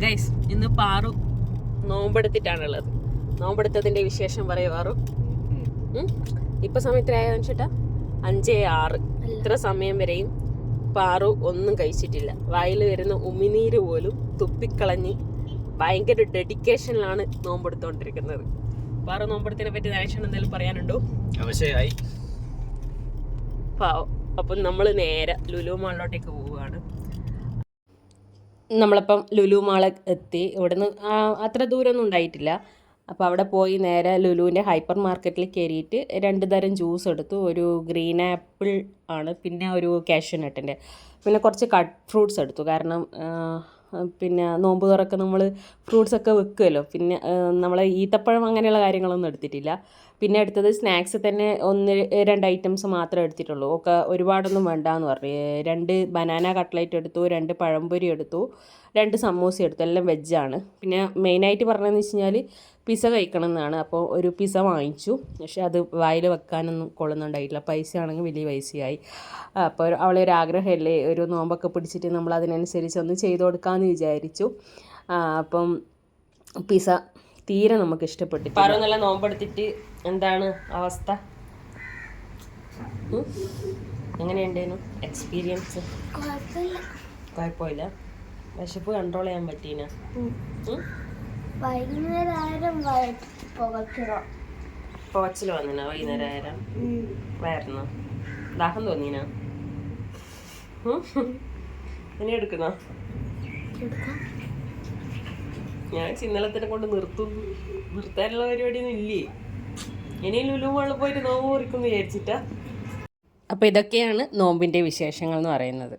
Guys ഇന്ന് പാറു നോമ്പെടുത്തിട്ടാണുള്ളത്. നോമ്പെടുത്തതിന്റെ വിശേഷം പറയുവാറു. ഇപ്പൊ സമയത്തിലായെന്ന് വെച്ചിട്ടാ 5:06. ഇത്ര സമയം വരെയും പാറു ഒന്നും കഴിച്ചിട്ടില്ല. വായിൽ വരുന്ന ഉമിനീര് പോലും തുപ്പിക്കളഞ്ഞ് ഭയങ്കര ഡെഡിക്കേഷനിലാണ് നോമ്പെടുത്തോണ്ടിരിക്കുന്നത്. പാറു നോമ്പെടുത്തിനെ പറ്റി നരേഷൻ എന്തെങ്കിലും പറയാനുണ്ടോ? അവശയായി പാവം. അപ്പം നമ്മൾ നേരെ ലുലു മാളിലോട്ടേക്ക് പോവുകയാണ്. നമ്മളിപ്പം ലുലു മാൾ എത്തി. ഇവിടുന്ന് അത്ര ദൂരമൊന്നും ഉണ്ടായിട്ടില്ല. അപ്പോൾ അവിടെ പോയി നേരെ ലുലുവിൻ്റെ ഹൈപ്പർ മാർക്കറ്റിൽ കയറിയിട്ട് 2 തരം ജ്യൂസ് എടുത്തു. ഒരു ഗ്രീൻ ആപ്പിൾ ആണ്, പിന്നെ ഒരു കാഷ്യൂനട്ടിൻ്റെ, പിന്നെ കുറച്ച് കട്ട് ഫ്രൂട്ട്സ് എടുത്തു. കാരണം പിന്നെ നോമ്പ് തുറക്കെ നമ്മൾ ഫ്രൂട്ട്സൊക്കെ വെക്കുമല്ലോ. പിന്നെ നമ്മൾ ഈത്തപ്പഴം അങ്ങനെയുള്ള കാര്യങ്ങളൊന്നും എടുത്തിട്ടില്ല. പിന്നെ എടുത്തത് സ്നാക്സ് തന്നെ 1-2 ഐറ്റംസ് മാത്രമേ എടുത്തിട്ടുള്ളൂ. ഒക്കെ ഒരുപാടൊന്നും വേണ്ടാന്ന് പറഞ്ഞു. 2 ബനാന കട്ട്ലൈറ്റ് എടുത്തു, 2 പഴംപൊരി എടുത്തു, 2 സമൂസ എടുത്തു. എല്ലാം വെജാണ്. പിന്നെ മെയിനായിട്ട് പറഞ്ഞതെന്ന് വെച്ച് കഴിഞ്ഞാൽ പിസ്സ കഴിക്കണം എന്നാണ്. അപ്പോൾ ഒരു പിസ്സ വാങ്ങിച്ചു. പക്ഷേ അത് വായിൽ വെക്കാനൊന്നും കൊള്ളുന്നുണ്ടായിട്ടില്ല. പൈസ ആണെങ്കിൽ വലിയ പൈസയായി. അപ്പോൾ അവളെ ഒരു ആഗ്രഹമല്ലേ, ഒരു നോമ്പൊക്കെ പിടിച്ചിട്ട് നമ്മൾ അതിനനുസരിച്ച് ഒന്ന് ചെയ്ത് കൊടുക്കാമെന്ന് വിചാരിച്ചു. അപ്പം പിസ്സ തീരെ നമുക്ക് ഇഷ്ടപ്പെട്ടു. പാറു നല്ല നോമ്പെടുത്തിട്ട് എന്താണ് അവസ്ഥ? എങ്ങനെയുണ്ടായിരുന്നു എക്സ്പീരിയൻസ്? കുഴപ്പമില്ല. വിശപ്പ് കൺട്രോൾ ചെയ്യാൻ പറ്റീന? പുകച്ചിൽ വന്നിന വൈകുന്നേരം? വയറുന്നോ? ദാഹം തോന്നീന? ഇനി എടുക്കുന്നോ? ഞാൻ ഇന്നലത്തിനെ കൊണ്ട് നിർത്താനുള്ള പരിപാടിയൊന്നും ഇല്ലേ. ഇനി ലുലു മാളിൽ പോയിട്ട് നോമ്പ് കുറിക്കുന്നു വിചാരിച്ചിട്ടാ. അപ്പോൾ ഇതൊക്കെയാണ് നോമ്പിൻ്റെ വിശേഷങ്ങൾ എന്ന് പറയുന്നത്.